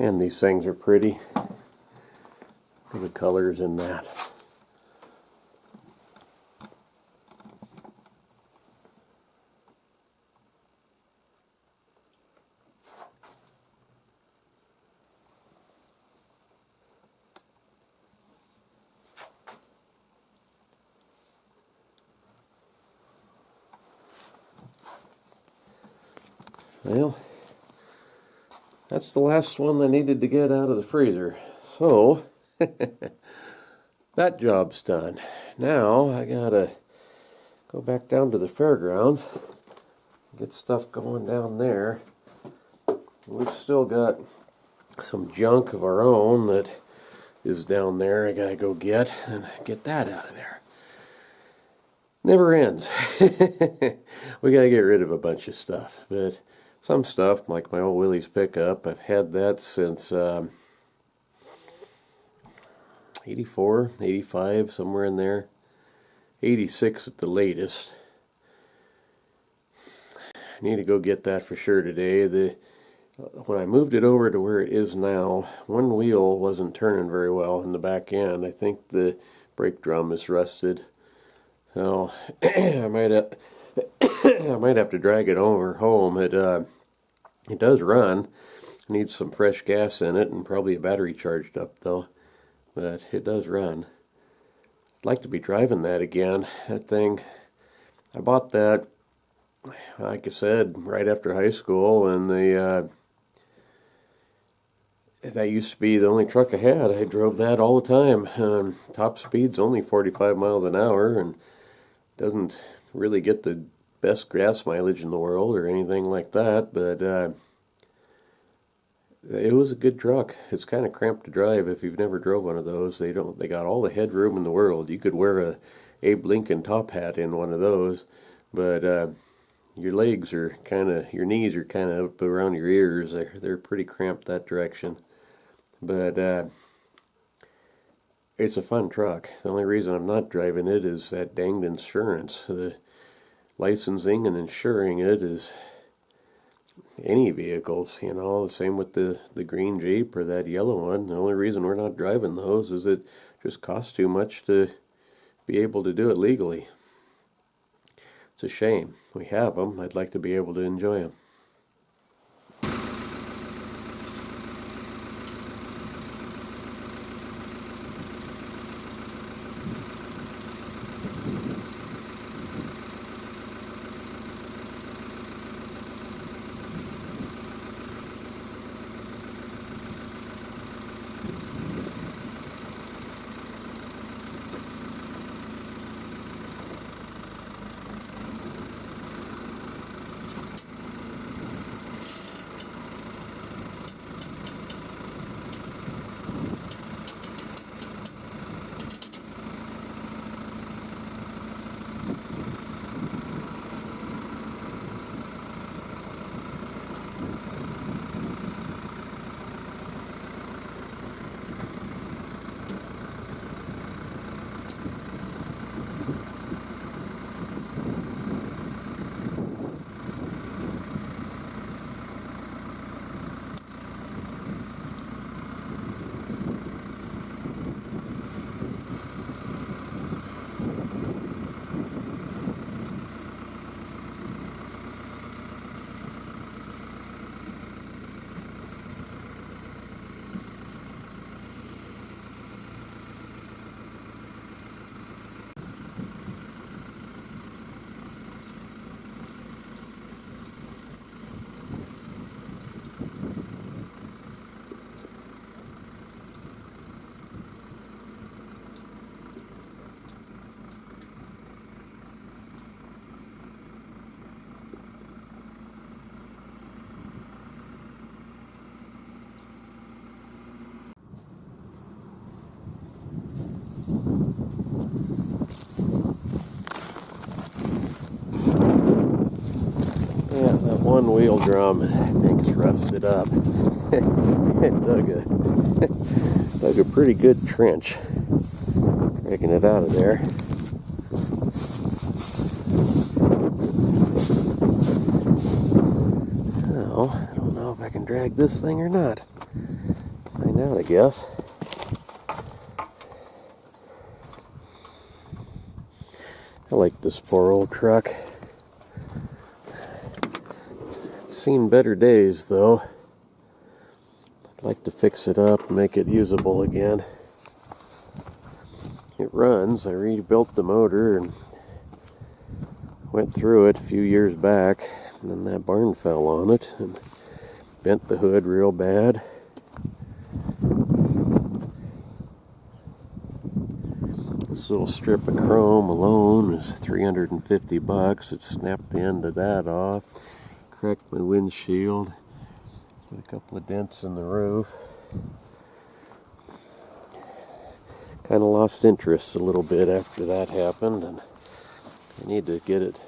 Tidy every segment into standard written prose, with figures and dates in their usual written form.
And these things are pretty. Look at the colors in that. Well, that's the last one I needed to get out of the freezer. So, that job's done. Now, I gotta go back down to the fairgrounds, get stuff going down there. We've still got some junk of our own that is down there I gotta go get and get that out of there. Never ends. We gotta get rid of a bunch of stuff, but some stuff, like my old Willys pickup, I've had that since 84, 85, somewhere in there. 86 at the latest. I need to go get that for sure today. When I moved it over to where it is now, one wheel wasn't turning very well in the back end. I think the brake drum is rusted. So I might have to drag it over home. It does run. Needs some fresh gas in it and probably a battery charged up though. But it does run. I'd like to be driving that again. That thing, I bought that, like I said, right after high school, and that used to be the only truck I had. I drove that all the time. Top speed's only 45 miles an hour and doesn't really get the best gas mileage in the world or anything like that, but it was a good truck. It's kind of cramped to drive if you've never drove one of those. They got all the headroom in the world. You could wear a Abe Lincoln top hat in one of those, but your legs are your knees are kind of up around your ears. They're pretty cramped that direction. But it's a fun truck. The only reason I'm not driving it is that danged insurance. The licensing and insuring it is any vehicles, the same with the green Jeep or that yellow one. The only reason we're not driving those is it just costs too much to be able to do it legally. It's a shame. We have them. I'd like to be able to enjoy them. One wheel drum, I think, is rusted up. It dug a pretty good trench, taking it out of there. Now, I don't know if I can drag this thing or not. out, I guess. I like this poor old truck. It's seen better days, though. I'd like to fix it up and make it usable again. It runs. I rebuilt the motor and went through it a few years back, and then that barn fell on it and bent the hood real bad. This little strip of chrome alone is $350. It snapped the end of that off, cracked my windshield, put a couple of dents in the roof. Kind of lost interest a little bit after that happened, and I need to get it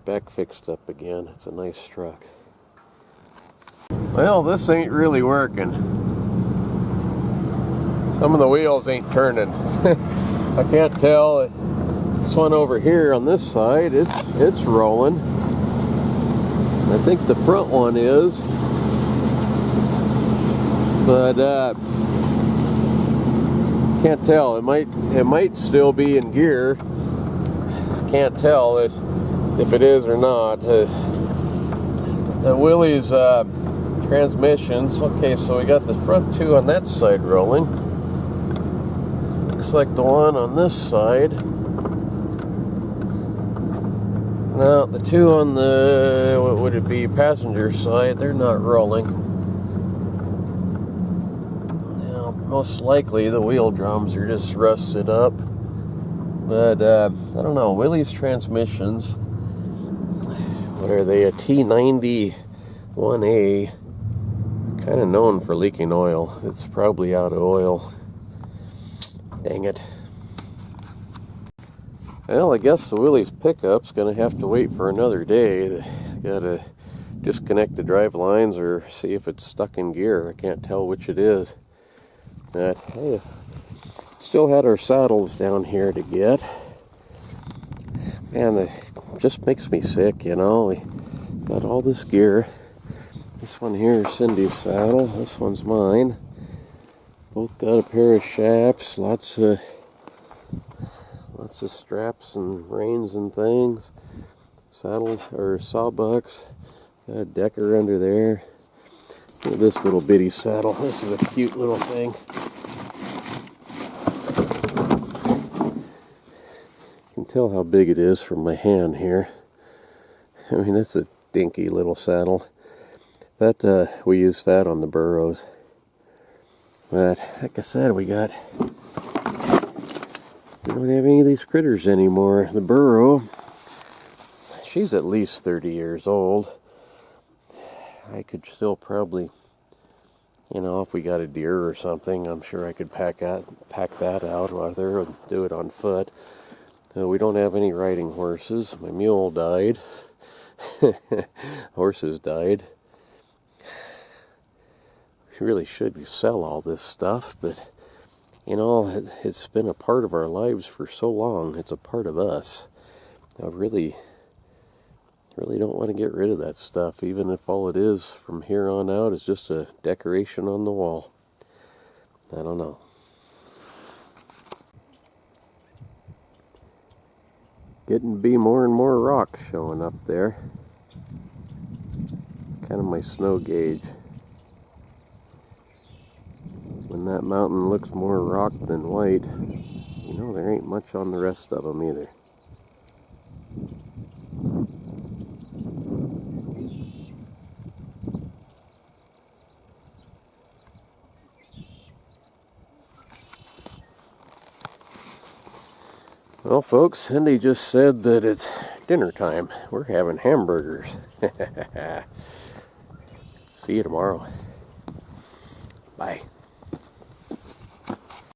back fixed up again. It's a nice truck. Well, this ain't really working. Some of the wheels ain't turning. I can't tell. This one over here on this side, it's rolling. I think the front one is, but can't tell. It might still be in gear. Can't tell if it is or not. The Willys transmissions. Okay, so we got the front two on that side rolling. Looks like the one on this side. Now the two on the, what would it be, passenger side, they're not rolling. Now, most likely the wheel drums are just rusted up. But I don't know, Willys transmissions, what are they, a T91A, kind of known for leaking oil. It's probably out of oil. Dang it. Well, I guess the Willys pickup's going to have to wait for another day. Got to disconnect the drive lines or see if it's stuck in gear. I can't tell which it is. But hey, still had our saddles down here to get. Man, it just makes me sick, you know. We got all this gear. This one here is Cindy's saddle. This one's mine. Both got a pair of shafts, lots of straps and reins and things. Saddles or sawbucks. Got a decker under there. Look at this little bitty saddle. This is a cute little thing. You can tell how big it is from my hand here. I mean, it's a dinky little saddle. That we used that on the burros. But like I said, we don't have any of these critters anymore. The burro, she's at least 30 years old. I could still probably, you know, if we got a deer or something, I'm sure I could pack that out with her and do it on foot. We don't have any riding horses. My mule died. Horses died. We really should sell all this stuff, but you know, it's been a part of our lives for so long. It's a part of us. I really don't want to get rid of that stuff, even if all it is from here on out is just a decoration on the wall. I don't know. Getting to be more and more rock showing up there. Kind of my snow gauge. When that mountain looks more rock than white, you know, there ain't much on the rest of them either. Well, folks, Cindy just said that it's dinner time. We're having hamburgers. See you tomorrow. Bye.